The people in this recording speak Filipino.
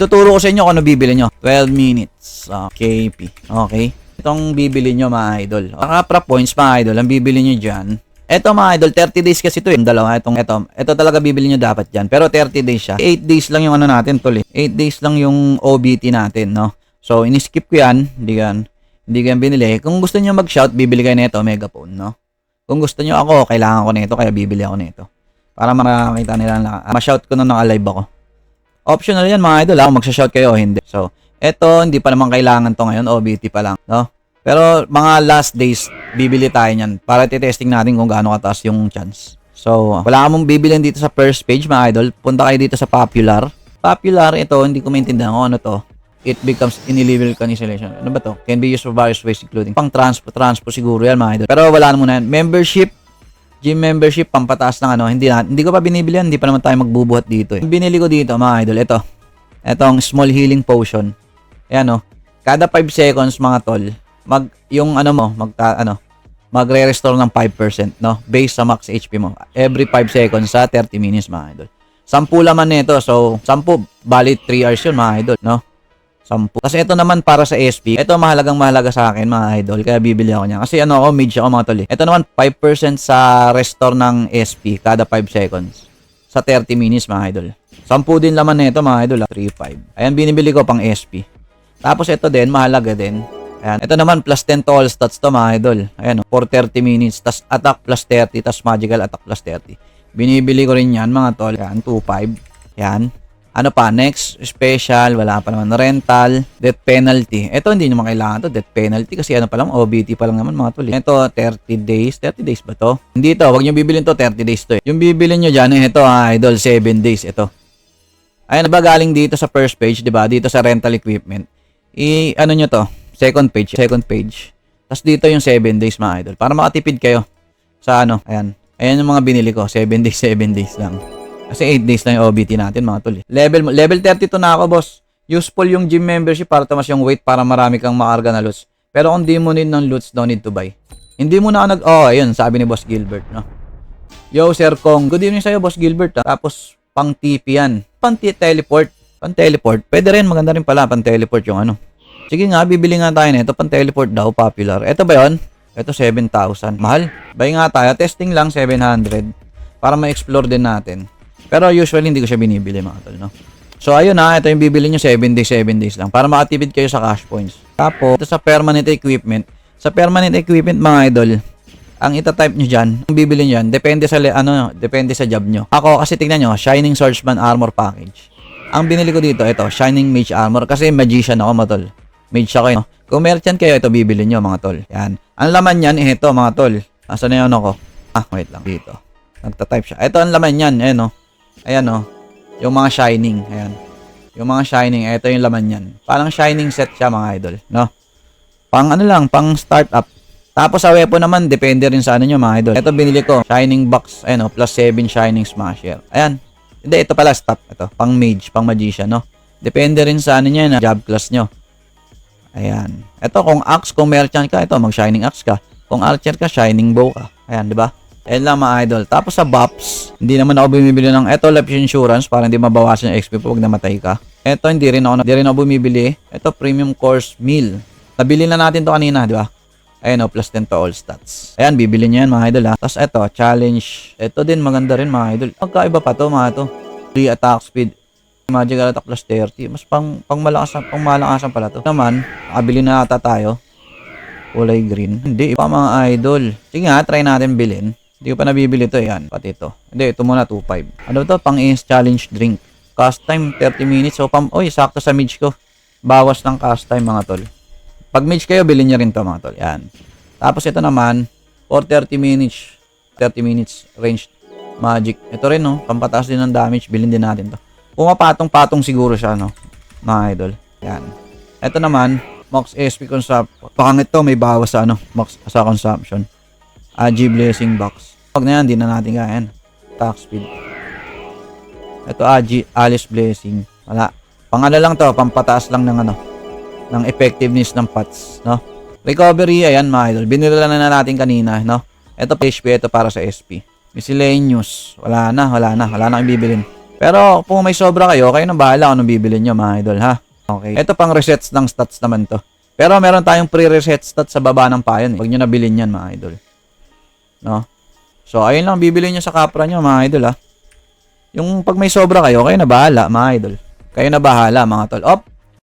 Tuturo ko sa inyo kung ano bibili nyo. 12 minutes. KP. Okay. Itong bibili nyo mga idol. Kapra points mga idol. Ang bibili nyo dyan. Ito mga idol, 30 days kasi ito yung dalawa. Ito talaga bibili nyo dapat dyan. Pero 30 days siya. 8 days lang yung ano natin tol eh. 8 days lang yung OBT natin, no? So, in-skip ko yan. Hindi ko yan binili. Kung gusto nyo mag-shout, bibili kayo nito, megaphone, no? Kung gusto nyo ako, kailangan ko nito, kaya bibili ako nito. Para makakita nila na ma-shout ko na alive ako. Optional yan mga idol, kung magsha-shout kayo o hindi. So, eto, hindi pa naman kailangan to ngayon, OBT pa lang, no? Pero mga last days, bibili tayo niyan para titesting natin kung gaano kataas yung chance. So, wala ka mong bibilin dito sa first page mga idol. Punta kayo dito sa popular. Popular, ito, hindi ko maintindihan kung ano to. It becomes in-illegal cancellation. Ano ba to? Can be used for various ways including pang transpo siguro yan mga idol. Pero wala na muna yan. Membership, gym membership, pampataas ng ano. Hindi ko pa binibili yan. Hindi pa naman tayo magbubuhat dito eh. Binili ko dito mga idol, ito. Itong small healing potion. Ayan o. Kada 5 seconds mga tol, magre-restore ng 5%, no? Based sa max HP mo. Every 5 seconds sa 30 minutes mga idol. 10 laman nito. So, 10 bali 3 hours yun mga idol, no? 10. Kasi ito naman para sa SP. Ito mahalaga sa akin mga idol. Kaya bibili ako niya. Kasi mage ako mga tol. Ito naman 5% sa restore ng SP kada 5 seconds. Sa 30 minutes mga idol. 10 din laman nito mga idol. 3.5. Ayan binibili ko pang SP. Tapos ito din mahalaga din. Ayan. Ito naman plus 10 to all stats to mga idol. Ayan for 30 minutes. Tas attack plus 30. Tas magical attack plus 30. Binibili ko rin yan mga tol. Ayan 2.5. Ayan. Ano pa? Next, special, wala pa naman. Rental, death penalty. Ito, hindi naman kailangan to. Death penalty kasi ano pa lang, OBT pa lang naman mga tol. Ito, 30 days. 30 days ba to? Hindi to. Huwag nyo bibilin to. 30 days to. Yung bibilin nyo dyan, ito idol, 7 days. Ito. Ayan, ba galing dito sa first page, di ba? Dito sa rental equipment. Ano nyo to? Second page. Tapos dito yung 7 days mga idol. Para makatipid kayo sa ano. Ayan. Ayan yung mga binili ko. 7 days lang. Kasi 8 days lang yung OBT natin mga tol. Level 32 na ako boss. Useful yung gym membership para tamas yung weight para marami kang makarga na loots. Pero kung di mo need ng loots, don't need to buy. Hindi mo na ako ayun, sabi ni Boss Gilbert, no? Yo, Sir Kong. Good evening sa'yo, Boss Gilbert. Tapos, pang TP yan. Pang-teleport. Pwede rin, maganda rin pala, pang-teleport yung ano. Sige nga, bibili nga tayo nito. Pang-teleport daw, popular. Ito ba yun? Ito, 7,000. Mahal. Buy nga tayo. Testing lang, 700. Para ma-explore din natin. Pero usually hindi ko siya binibili mga tol, no? So ayun na, ito yung bibili nyo 7 days lang para makatipid kayo sa cash points. Tapos ito sa permanent equipment. Sa permanent equipment mga idol, ang ita-type nyo dyan, ang bibili nyo dyan, depende sa job nyo. Ako kasi tingnan nyo, Shining Swordsman Armor Package. Ang binili ko dito, ito, Shining Mage Armor kasi magician ako mga tol. Mage ako no? Kung merchant kayo, ito bibili nyo mga tol. Yan. Ang laman yan, ito mga tol. Asan na yun ako? Wait lang, dito. Nagta-type siya. Ito ang laman yan, no? Ayan o. Yung mga shining. Ayan. Yung mga shining. Ito yung laman yan. Parang shining set siya mga idol. No? Pang pang startup. Tapos sa weapon naman, depende rin sa ano nyo mga idol. Ito binili ko. Shining box. Ayan o. Plus 7 shining smasher. Ayan. Hindi, ito pala stop. Ito. Pang mage. Pang magician. No? Depende rin sa ano nyo na job class nyo. Ayan. Ito kung axe, kung merchant ka, ito mag shining axe ka. Kung archer ka, shining bow ka. Ayan, di ba? Ayan lang mga idol. Tapos sa buffs, hindi naman ako bumibili ng eto life insurance para hindi mabawasan yung XP pag namatay ka. Eto hindi rin ako bumibili. Eto premium course meal. Nabili na natin to kanina, di ba? Ayan o, plus 10 to all stats. Ayan, bibili nyo yan mga idol ha. Tapos eto, challenge. Eto din, maganda rin mga idol. Magkaiba pa to mga to. Free attack speed. Magical attack plus 30. Mas pang malakasan pala to. Naman, nakabili na ata tayo. Kulay green. Hindi, pa mga idol. Sige nga, try natin bilhin. Hindi ko pa nabibili ito, yan. Pati ito. Hindi, ito muna, 2.5. Ano to? Pang-is challenge drink. Cast time, 30 minutes. So, sakto sa mage ko. Bawas ng cast time, mga tol. Pag mage kayo, bilhin nyo rin to, mga tol. Yan. Tapos ito naman, for 30 minutes. 30 minutes range magic. Ito rin, no? Pampataas din ng damage. Bilhin din natin to. Pumapatong-patong siguro siya, no? Mga idol. Yan. Ito naman, max SP consumption. Pangit to, may bawas sa, max sa consumption. AG blessing box. Pag na yan, di na natin kaya yan. Attack speed. Ito Alice blessing. Wala. Lang to, pampataas lang ng ng effectiveness ng pots, no? Recovery, ayan mga idol. Binila na natin kanina, no? Ito HP, ito para sa SP. Miscellaneous. Wala na akong bibilin. Pero kung may sobra kayo na bahala kung anong bibili nyo mga idol ha. Okay. Ito pang resets ng stats naman to. Pero meron tayong pre-reset stats sa baba ng payan. Huwag nyo na bilhin yan mga idol. No? So ayun lang bibili nyo sa kapra nyo mga idol ha. Yung pag may sobra kayo na bahala mga idol. Kayo na bahala mga tol. Op!